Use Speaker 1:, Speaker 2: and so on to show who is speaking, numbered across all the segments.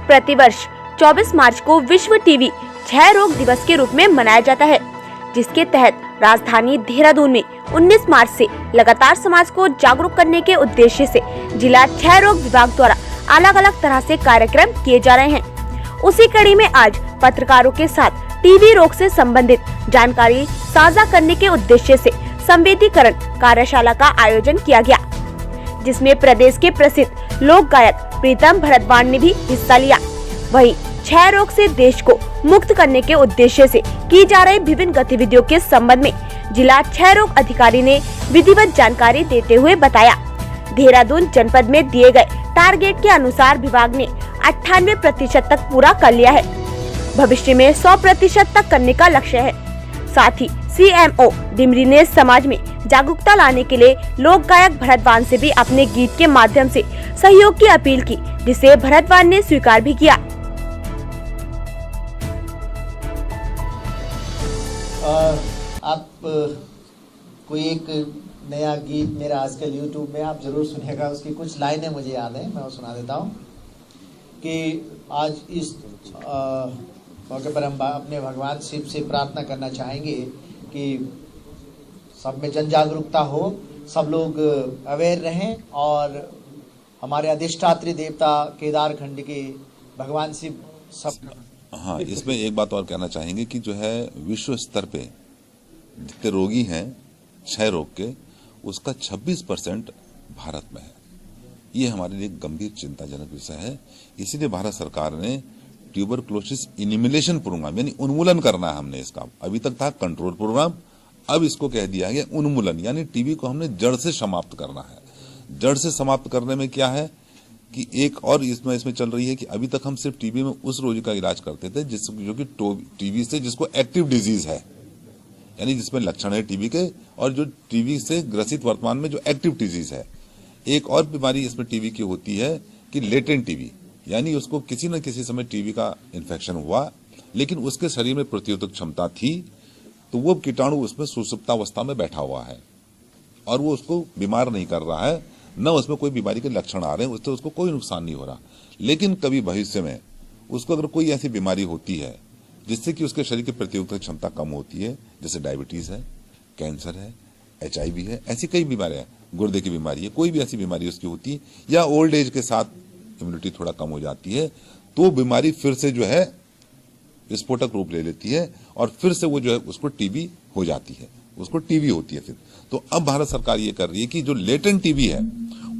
Speaker 1: प्रतिवर्ष 24 मार्च को विश्व टीबी क्षय रोग दिवस के रूप में मनाया जाता है, जिसके तहत राजधानी देहरादून में 19 मार्च से लगातार समाज को जागरूक करने के उद्देश्य से जिला क्षय रोग विभाग द्वारा अलग अलग तरह से कार्यक्रम किए जा रहे हैं। उसी कड़ी में आज पत्रकारों के साथ टीबी रोग से संबंधित जानकारी साझा करने के उद्देश्य से संवेदीकरण कार्यशाला का आयोजन किया गया, जिसमें प्रदेश के प्रसिद्ध लोक गायक प्रीतम भरतवाण ने भी हिस्सा लिया। वहीं क्षय रोग से देश को मुक्त करने के उद्देश्य से की जा रही विभिन्न गतिविधियों के संबंध में जिला क्षय रोग अधिकारी ने विधिवत जानकारी देते हुए बताया, देहरादून जनपद में दिए गए टारगेट के अनुसार विभाग ने 98% तक पूरा कर लिया है। भविष्य में 100% तक करने का लक्ष्य है। साथ ही CMO डिमरी ने समाज में जागरूकता लाने के लिए लोक गायक भरतवाण से भी अपने गीत के माध्यम से सहयोग की अपील की, जिसे भरतवाण ने स्वीकार भी किया।
Speaker 2: आप कोई एक नया गीत मेरा आजकल YouTube में आप जरूर सुनिएगा। उसकी कुछ लाइनें मुझे याद हैं, मैं वो सुना देता हूँ कि आज इस मौके पर हम अपने भगवान शिव से प्रार्थना करना चाहेंगे कि सब में जन जागरूकता हो, सब लोग अवेयर रहें और हमारे अधिष्ठात्री देवता केदारखंड के भगवान शिव सब।
Speaker 3: हाँ, इसमें एक बात और कहना चाहेंगे कि जो है विश्व स्तर पे जितने रोगी हैं क्षय रोग के, उसका 26% भारत में है। ये हमारे लिए गंभीर चिंताजनक विषय है। इसीलिए भारत सरकार ने ट्यूबरक्लोसिस इनिमिनेशन प्रोग्राम यानी उन्मूलन करना है हमने इसका। अभी तक था कंट्रोल प्रोग्राम, अब इसको कह दिया गया उन्मूलन, यानी टीबी को हमने जड़ से समाप्त करना है। जड़ से समाप्त करने में क्या है कि एक और इसमें चल रही है कि अभी तक हम सिर्फ टीबी में उस रोगी का इलाज करते थे जो कि टीबी से जिसको एक्टिव डिजीज है, यानी जिसमें लक्षण है टीबी के, और जो टीबी से ग्रसित वर्तमान में जो एक्टिव डिजीज है। एक और बीमारी इसमें टीबी की होती है कि लेटेंट टीबी, यानी उसको किसी न किसी समय टीबी का इन्फेक्शन हुआ, लेकिन उसके शरीर में प्रतिरोधक क्षमता थी, तो वो कीटाणु उसमें सुषुप्तावस्था में बैठा हुआ है और वो उसको बीमार नहीं कर रहा है, न उसमें कोई बीमारी के लक्षण आ रहे हैं, उससे उसको कोई नुकसान नहीं हो रहा। लेकिन कभी भविष्य में उसको अगर कोई ऐसी बीमारी होती है जिससे कि उसके शरीर की प्रतिरोधक क्षमता कम होती है, जैसे डायबिटीज है, कैंसर है, HIV है, ऐसी कई बीमारियां, गुर्दे की बीमारी है, कोई भी ऐसी बीमारी उसकी होती है, या ओल्ड एज के साथ इम्यूनिटी थोड़ा कम हो जाती है, तो बीमारी फिर से जो है विस्फोटक रूप ले लेती है और फिर से वो जो है उसको टीबी हो जाती है, उसको टीबी होती है फिर। तो अब भारत सरकार ये कर रही है कि जो लेटेंट टीबी है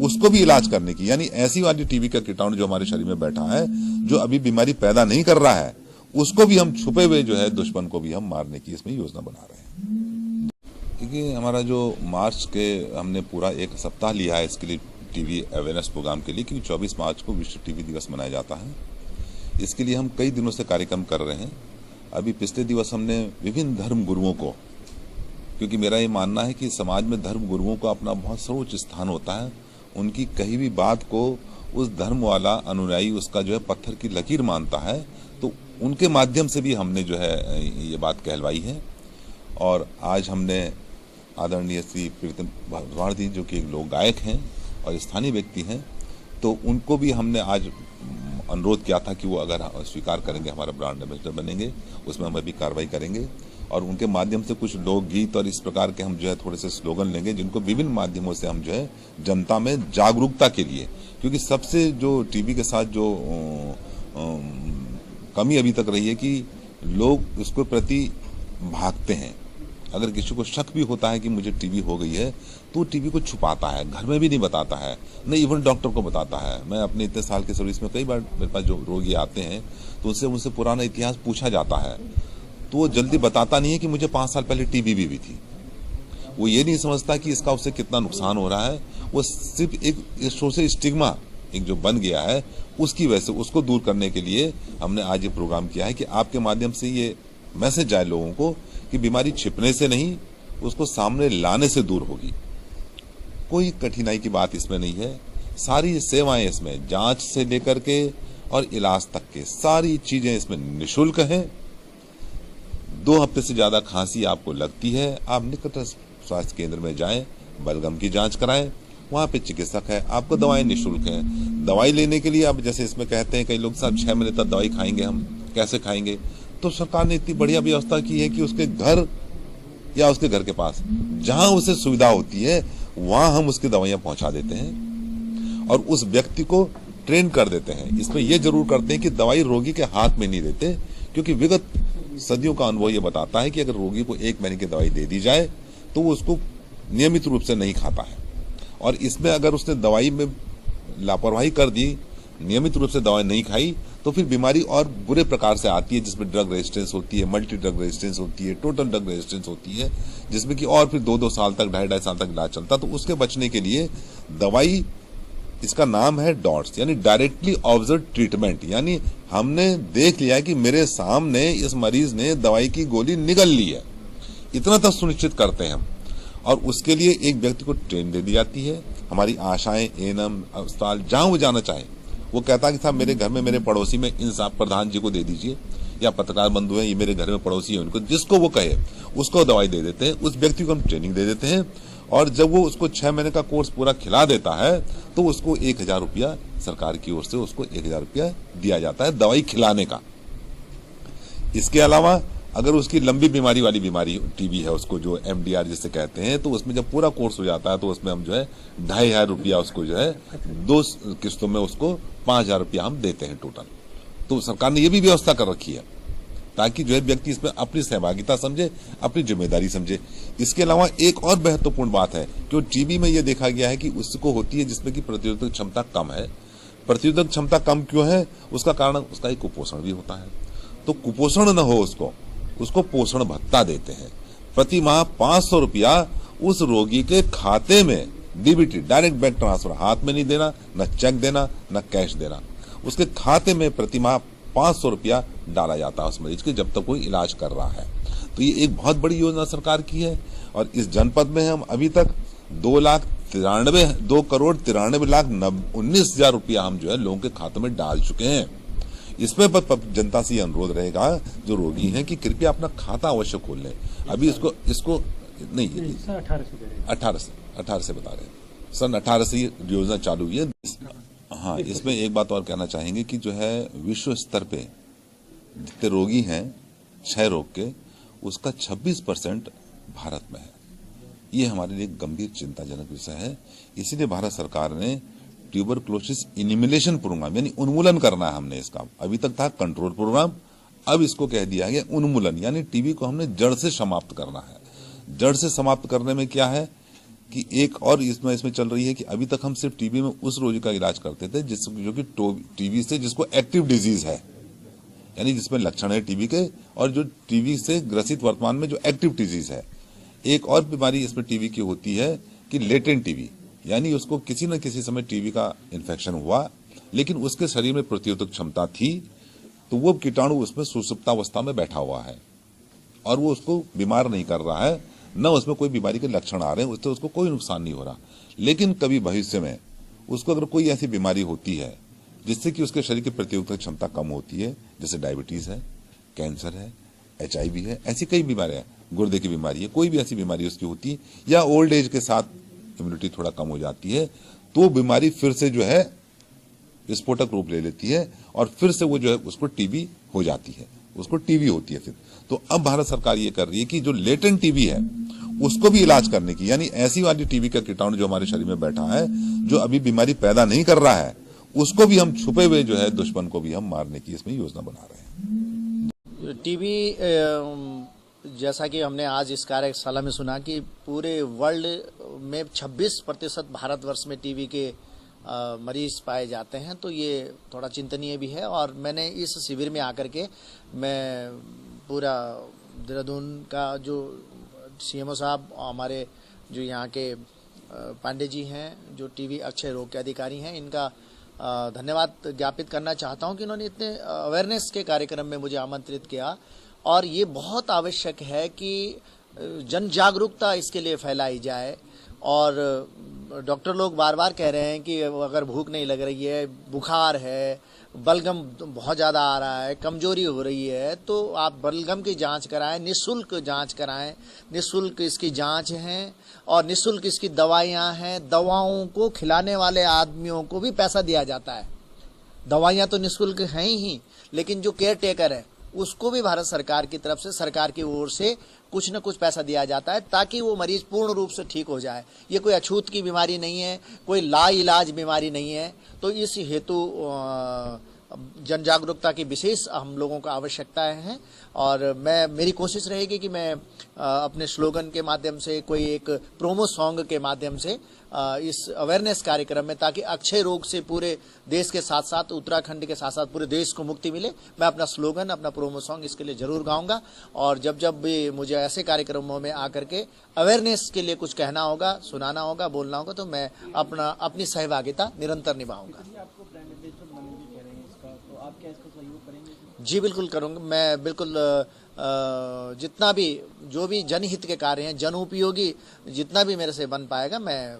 Speaker 3: उसको भी इलाज करने की, यानी ऐसी वाली टीबी का कीटाणु जो हमारे शरीर में बैठा है, जो अभी बीमारी पैदा नहीं कर रहा है, उसको भी हम छुपे हुए जो है दुश्मन को भी हम मारने की इसमें योजना बना रहे हैं। क्योंकि हमारा जो मार्च के हमने पूरा एक सप्ताह लिया है इसके लिए, टीबी अवेयरनेस प्रोग्राम के लिए, क्योंकि 24 मार्च को विश्व टीबी दिवस मनाया जाता है। इसके लिए हम कई दिनों से कार्यक्रम कर रहे हैं। अभी पिछले दिवस हमने विभिन्न धर्म गुरुओं को, क्योंकि मेरा ये मानना है कि समाज में धर्म गुरुओं का अपना बहुत सर्वोच्च स्थान होता है, उनकी कही भी बात को उस धर्म वाला अनुयायी उसका जो है पत्थर की लकीर मानता है, तो उनके माध्यम से भी हमने जो है ये बात कहलवाई है। और आज हमने आदरणीय श्री प्रीतम भरतवाण जी, जो कि एक लोक गायक हैं और स्थानीय व्यक्ति हैं, तो उनको भी हमने आज अनुरोध किया था कि वो अगर स्वीकार करेंगे हमारा ब्रांड एम्बेसडर बनेंगे, उसमें हम अभी कार्रवाई करेंगे और उनके माध्यम से कुछ लोकगीत और इस प्रकार के हम जो है थोड़े से स्लोगन लेंगे, जिनको विभिन्न माध्यमों से हम जो है जनता में जागरूकता के लिए, क्योंकि सबसे जो टीबी के साथ जो कमी अभी तक रही है कि लोग उसके प्रति भागते हैं। अगर किसी को शक भी होता है कि मुझे टीबी हो गई है, तो टीबी को छुपाता है, घर में भी नहीं बताता है, न इवन डॉक्टर को बताता है। मैं अपने इतने साल के सर्विस में कई बार मेरे पास जो रोगी आते हैं, तो उनसे पुराना इतिहास पूछा जाता है, तो वो जल्दी बताता नहीं है कि मुझे 5 साल पहले टीबी भी थी। वो ये नहीं समझता कि इसका उससे कितना नुकसान हो रहा है। वो सिर्फ एक सोशल स्टिग्मा एक जो बन गया है, उसकी वजह से उसको दूर करने के लिए हमने आज ये प्रोग्राम किया है कि आपके माध्यम से ये मैसेज जाए लोगों को कि बीमारी छिपने से नहीं, उसको सामने लाने से दूर होगी। कोई कठिनाई की बात इसमें नहीं है। सारी सेवाएं इसमें, जांच से लेकर के और इलाज तक के सारी चीजें इसमें निःशुल्क हैं। 2 हफ्ते से ज्यादा खांसी आपको लगती है, आप निकट स्वास्थ्य केंद्र में जाएं, बलगम की जांच कराएं, वहाँ पे चिकित्सक है, आपको दवाएं निःशुल्क हैं। दवाई लेने के लिए अब जैसे इसमें कहते हैं कई लोग, साहब 6 महीने तक दवाई खाएंगे, हम कैसे खाएंगे? तो सरकार ने इतनी बढ़िया व्यवस्था की है कि उसके घर या उसके घर के पास जहां उसे सुविधा होती है वहां हम उसकी दवाइयां पहुंचा देते हैं और उस व्यक्ति को ट्रेन कर देते हैं। इसमें यह जरूर करते हैं कि दवाई रोगी के हाथ में नहीं देते, क्योंकि विगत सदियों का अनुभव यह बताता है कि अगर रोगी को 1 महीने की दवाई दे दी जाए तो वो उसको नियमित रूप से नहीं खाता है, और इसमें अगर उसने दवाई में लापरवाही कर दी, नियमित रूप से दवाई नहीं खाई, तो फिर बीमारी और बुरे प्रकार से आती है, जिसमें ड्रग रेजिस्टेंस होती है, मल्टी ड्रग रेजिस्टेंस होती है, टोटल ड्रग रेजिस्टेंस होती है, जिसमें कि और फिर 2-2 साल तक, 2.5 साल तक इलाज चलता। तो उसके बचने के लिए दवाई, इसका नाम है डॉट्स, यानी डायरेक्टली ऑब्जर्व ट्रीटमेंट, यानी हमने देख लिया कि मेरे सामने इस मरीज ने दवाई की गोली निगल ली है, इतना तक सुनिश्चित करते हैं हम। और उसके लिए एक व्यक्ति को ट्रेन दे दी जाती है। हमारी आशाएं, एएनएम, अस्पताल, जहां वो जाना चाहे, वो कहता है कि साहब मेरे घर में मेरे पड़ोसी में इन साहब प्रधान जी को दे दीजिए, या पत्रकार बंधु हैं, ये मेरे घर में पड़ोसी है, उनको, जिसको वो कहे उसको दवाई दे देते हैं। उस व्यक्ति को हम ट्रेनिंग दे देते हैं, और जब वो उसको 6 महीने का कोर्स पूरा खिला देता है तो उसको 1000 रुपया सरकार की ओर से उसको 1000 रुपया दिया जाता है दवाई खिलाने का। इसके अलावा अगर उसकी लंबी बीमारी वाली बीमारी टीबी है, उसको जो MDR जिसे कहते हैं, तो उसमें जब पूरा कोर्स हो जाता है तो उसमें हम जो है 2500 रुपया उसको जो है 2 किस्तों में उसको 5000 रुपया हम देते हैं टोटल। तो सरकार ने ये भी व्यवस्था कर रखी है ताकि जो है व्यक्ति इसमें अपनी सहभागिता समझे, अपनी जिम्मेदारी समझे। इसके अलावा एक और महत्वपूर्ण बात है कि टीबी में यह देखा गया है कि उसको होती है जिसमें कि प्रतिरोधक क्षमता कम है। प्रतिरोधक क्षमता कम क्यों है? उसका कारण उसका एक कुपोषण भी होता है। तो कुपोषण न हो उसको पोषण भत्ता देते हैं। प्रति माह 500 रुपया उस रोगी के खाते में डीबीटी, डायरेक्ट बैंक ट्रांसफर, हाथ में नहीं देना, न चेक देना, न कैश देना, उसके खाते में प्रति माह 500 रुपया डाला जाता है उस मरीज के, जब तक कोई इलाज कर रहा है। तो ये एक बहुत बड़ी योजना सरकार की है, और इस जनपद में हम अभी तक 2,93,19,000 रुपया हम जो है लोगों के खातों में डाल चुके हैं। इसमें जनता से अनुरोध रहेगा जो रोगी हैं कि कृपया अपना खाता अवश्य खोल लें। अभी इसको नहीं, 18 से बता रहे हैं, सन 18 से ये योजना चालू हुई है। हाँ, इसमें एक बात और कहना चाहेंगे कि जो है विश्व स्तर पे जितने रोगी हैं क्षय रोग के, उसका 26% भारत में है। ये हमारे लिए गंभीर चिंताजनक विषय है। इसीलिए भारत सरकार ने ट्यूबरक्लोसिस इनिमिलेशन प्रोग्राम, यानी उन्मूलन करना है हमने इसका। अभी तक था कंट्रोल प्रोग्राम, अब इसको कह दिया गया उन्मूलन, यानी टीबी को हमने जड़ से समाप्त करना है। जड़ से समाप्त करने में क्या है कि एक और इसमें चल रही है कि अभी तक हम सिर्फ टीबी में उस रोगी का इलाज करते थे जो कि टीबी से जिसको एक्टिव डिजीज है, यानी जिसमें लक्षण है टीबी के, और जो टीबी से ग्रसित वर्तमान में जो एक्टिव डिजीज है। एक और बीमारी इसमें टीबी की होती है कि लेटेंट टीबी, यानी उसको किसी न किसी समय टीबी का इन्फेक्शन हुआ, लेकिन उसके शरीर में प्रतिरोधक क्षमता थी, तो वो कीटाणु उसमें सुसुप्तावस्था में बैठा हुआ है और वो उसको बीमार नहीं कर रहा है, न उसमें कोई बीमारी के लक्षण आ रहे हैं, उससे उसको कोई नुकसान नहीं हो रहा। लेकिन कभी भविष्य में उसको अगर कोई ऐसी बीमारी होती है जिससे कि उसके शरीर की प्रतिरोधक क्षमता कम होती है, जैसे डायबिटीज है, कैंसर है, HIV है, ऐसी कई बीमारियां, गुर्दे की बीमारी है, कोई भी ऐसी बीमारी उसकी होती है, या ओल्ड एज के साथ इम्यूनिटी थोड़ा कम हो जाती है, तो बीमारी फिर से जो है विस्फोटक रूप ले लेती है और फिर से वो जो है उसको टीबी हो जाती है, उसको टीबी होती है फिर। तो अब भारत सरकार ये कर रही है कि जो लेटेंट टीबी है उसको भी इलाज करने की, यानी ऐसी वाली टीबी का कीटाणु जो हमारे शरीर में बैठा है, जो अभी बीमारी पैदा नहीं कर रहा है, उसको भी हम छुपे हुए जो है दुश्मन को भी हम मारने की इसमें योजना बना रहे हैं।
Speaker 4: टीबी जैसा कि हमने आज इस कार्यशाला में सुना कि पूरे वर्ल्ड में 26% भारतवर्ष में टीबी के मरीज पाए जाते हैं, तो ये थोड़ा चिंतनीय भी है। और मैंने इस शिविर में आकर के मैं पूरा देहरादून का जो CMO साहब, हमारे जो यहाँ के पांडे जी हैं जो टीबी अक्षय रोग के अधिकारी हैं, इनका धन्यवाद ज्ञापित करना चाहता हूँ कि इन्होंने इतने अवेयरनेस के कार्यक्रम में मुझे आमंत्रित किया। और ये बहुत आवश्यक है कि जन जागरूकता इसके लिए फैलाई जाए और डॉक्टर लोग बार बार कह रहे हैं कि अगर भूख नहीं लग रही है, बुखार है, बलगम बहुत ज़्यादा आ रहा है, कमजोरी हो रही है, तो आप बलगम की जांच कराएं, निःशुल्क जांच कराएं। निःशुल्क इसकी जांच है और निःशुल्क इसकी दवाइयां हैं। दवाओं को खिलाने वाले आदमियों को भी पैसा दिया जाता है। दवाइयां तो निःशुल्क हैं ही, लेकिन जो केयर टेकर है उसको भी भारत सरकार की तरफ से, सरकार की ओर से कुछ न कुछ पैसा दिया जाता है ताकि वो मरीज पूर्ण रूप से ठीक हो जाए। ये कोई अछूत की बीमारी नहीं है, कोई लाइलाज बीमारी नहीं है। तो इस हेतु जन जागरूकता की विशेष हम लोगों को आवश्यकता है और मेरी कोशिश रहेगी कि मैं अपने स्लोगन के माध्यम से, कोई एक प्रोमो सॉन्ग के माध्यम से इस अवेयरनेस कार्यक्रम में, ताकि अक्षय रोग से पूरे देश के साथ साथ, उत्तराखंड के साथ साथ पूरे देश को मुक्ति मिले, मैं अपना स्लोगन, अपना प्रोमो सॉन्ग इसके लिए जरूर गाऊंगा। और जब जब भी मुझे ऐसे कार्यक्रमों में आकर के अवेयरनेस के लिए कुछ कहना होगा, सुनाना होगा, बोलना होगा, तो मैं अपनी सहभागिता निरंतर निभाऊंगा। जी बिल्कुल करूंगा। मैं बिल्कुल जितना भी, जो भी जनहित के कार्य हैं, जन उपयोगी जितना भी मेरे से बन पाएगा, मैं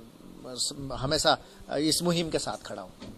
Speaker 4: हमेशा इस मुहिम के साथ खड़ा हूँ।